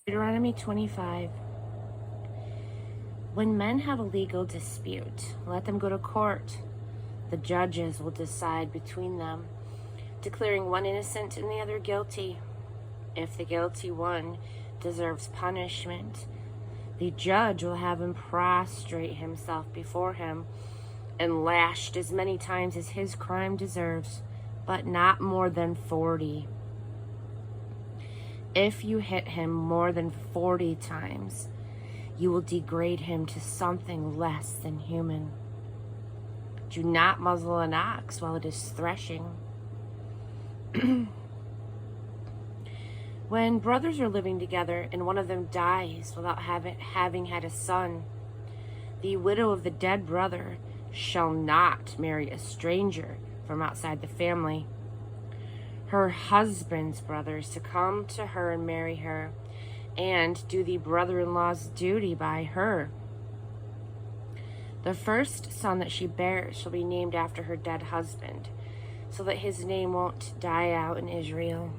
Deuteronomy 25. When men have a legal dispute, let them go to court. The judges will decide between them, declaring one innocent and the other guilty. If the guilty one deserves punishment, the judge will have him prostrate himself before him and lashed as many times as his crime deserves, but not more than 40. If you hit him more than 40 times, you will degrade him to something less than human. Do not muzzle an ox while it is threshing. When brothers are living together and one of them dies without having had a son, the widow of the dead brother shall not marry a stranger from outside the family. Her husband's brothers to come to her and marry her, and do the brother-in-law's duty by her. The first son that she bears shall be named after her dead husband, so that his name won't die out in Israel.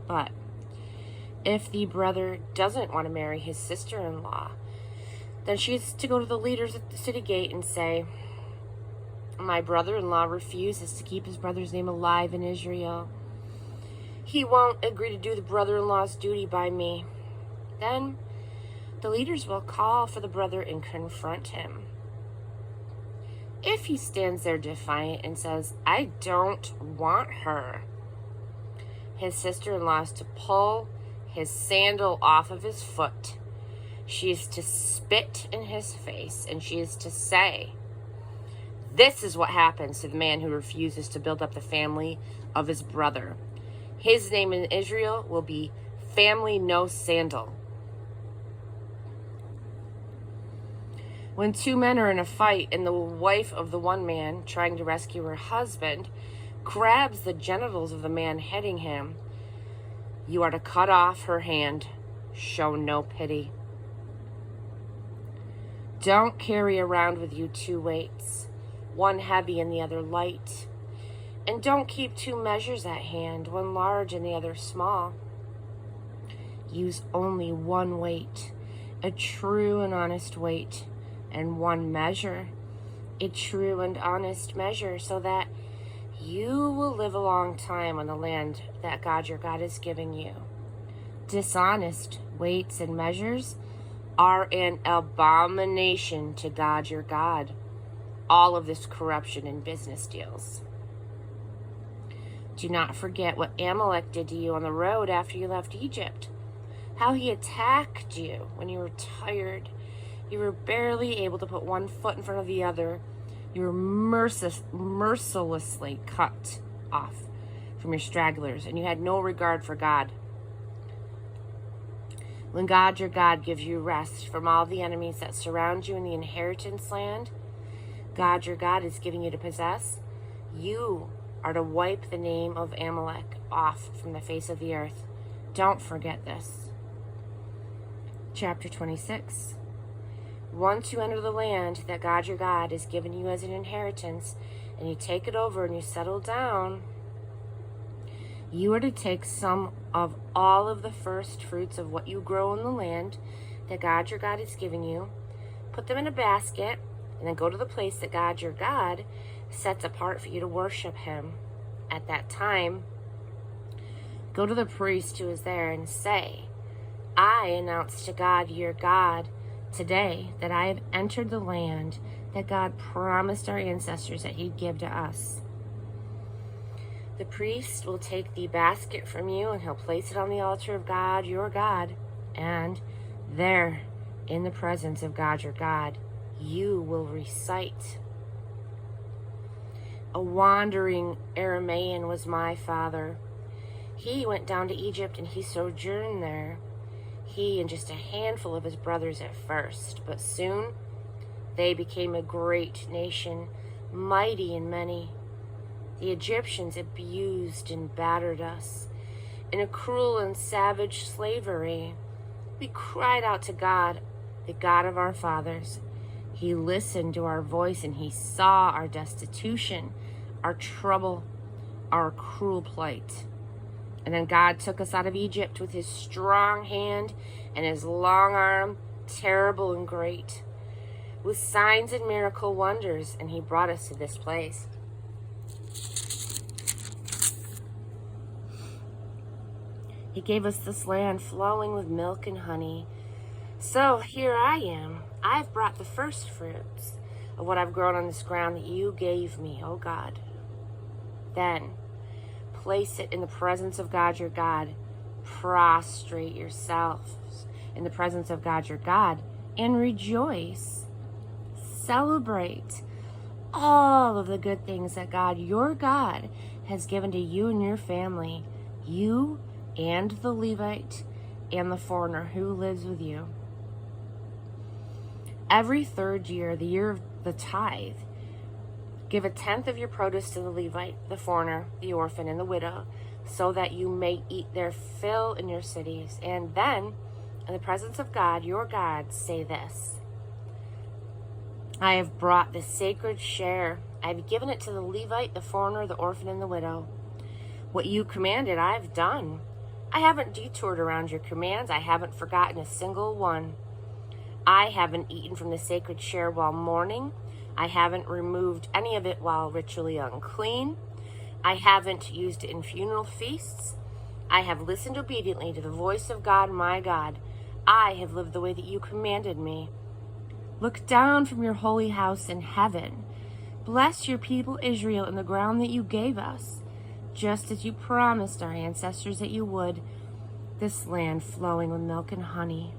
But if the brother doesn't want to marry his sister-in-law, then she's to go to the leaders at the city gate and say, "My brother-in-law refuses to keep his brother's name alive in Israel. He won't agree to do the brother-in-law's duty by me." Then the leaders will call for the brother and confront him. If he stands there defiant and says, "I don't want her," his sister-in-law is to pull his sandal off of his foot. She is to spit in his face, and she is to say, "This is what happens to the man who refuses to build up the family of his brother. His name in Israel will be Family No Sandal." When two men are in a fight and the wife of the one man, trying to rescue her husband, grabs the genitals of the man hitting him, you are to cut off her hand. Show no pity. Don't carry around with you two weights, one heavy and the other light. And don't keep two measures at hand, one large and the other small. Use only one weight, a true and honest weight, and one measure, a true and honest measure, so that you will live a long time on the land that God your God is giving you. Dishonest weights and measures are an abomination to God your God. All of this corruption in business deals. Do not forget what Amalek did to you on the road after you left Egypt. How he attacked you when you were tired. You were barely able to put one foot in front of the other. You were mercilessly cut off from your stragglers, and you had no regard for God. When God your God gives you rest from all the enemies that surround you in the inheritance land God your God is giving you to possess, you are to wipe the name of Amalek off from the face of the earth. Don't forget this. Chapter 26. Once you enter the land that God your God has given you as an inheritance, and you take it over and you settle down, you are to take some of all of the first fruits of what you grow in the land that God your God is giving you, put them in a basket, and then go to the place that God your God sets apart for you to worship him. At that time, go to the priest who is there and say, "I announce to God your God today that I have entered the land that God promised our ancestors that he'd give to us." The priest will take the basket from you and he'll place it on the altar of God your God, and there, in the presence of God your God, you will recite, "A wandering Aramaean was my father. He went down to Egypt and he sojourned there. He and just a handful of his brothers at first, but soon they became a great nation, mighty and many. The Egyptians abused and battered us in a cruel and savage slavery. We cried out to God, the God of our fathers. He listened to our voice and he saw our destitution, our trouble, our cruel plight. And then God took us out of Egypt with his strong hand and his long arm, terrible and great, with signs and miracle wonders, and he brought us to this place. He gave us this land flowing with milk and honey. So here I am. I've brought the first fruits of what I've grown on this ground that you gave me, oh God. Then place it in the presence of God your God. Prostrate yourselves in the presence of God your God and rejoice. Celebrate all of the good things that God your God has given to you and your family, you and the Levite and the foreigner who lives with you. Every third year, the year of the tithe, give 1/10 of your produce to the Levite, the foreigner, the orphan, and the widow, so that you may eat their fill in your cities. And then, in the presence of God, your God, say this: I have brought the sacred share. I have given it to the Levite, the foreigner, the orphan, and the widow. What you commanded, I have done. I haven't detoured around your commands. I haven't forgotten a single one. I haven't eaten from the sacred share while mourning. I haven't removed any of it while ritually unclean. I haven't used it in funeral feasts. I have listened obediently to the voice of God, my God. I have lived the way that you commanded me. Look down from your holy house in heaven. Bless your people Israel in the ground that you gave us, just as you promised our ancestors that you would, this land flowing with milk and honey.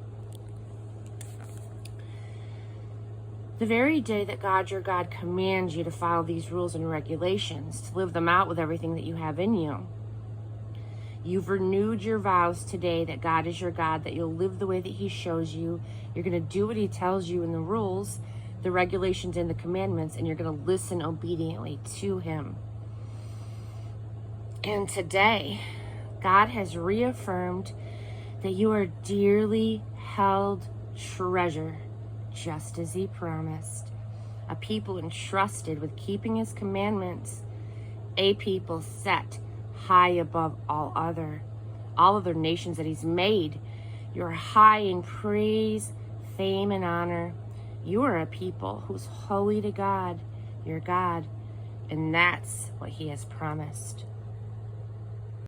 The very day that God your God commands you to follow these rules and regulations, to live them out with everything that you have in you, you've renewed your vows today that God is your God, that you'll live the way that he shows you. You're going to do what he tells you in the rules, the regulations, and the commandments, and you're going to listen obediently to him. And today, God has reaffirmed that you are dearly held treasure, just as he promised. A people entrusted with keeping his commandments. A people set high above all other nations that he's made. You're high in praise, fame, and honor. You are a people who's holy to God, your God, and that's what he has promised.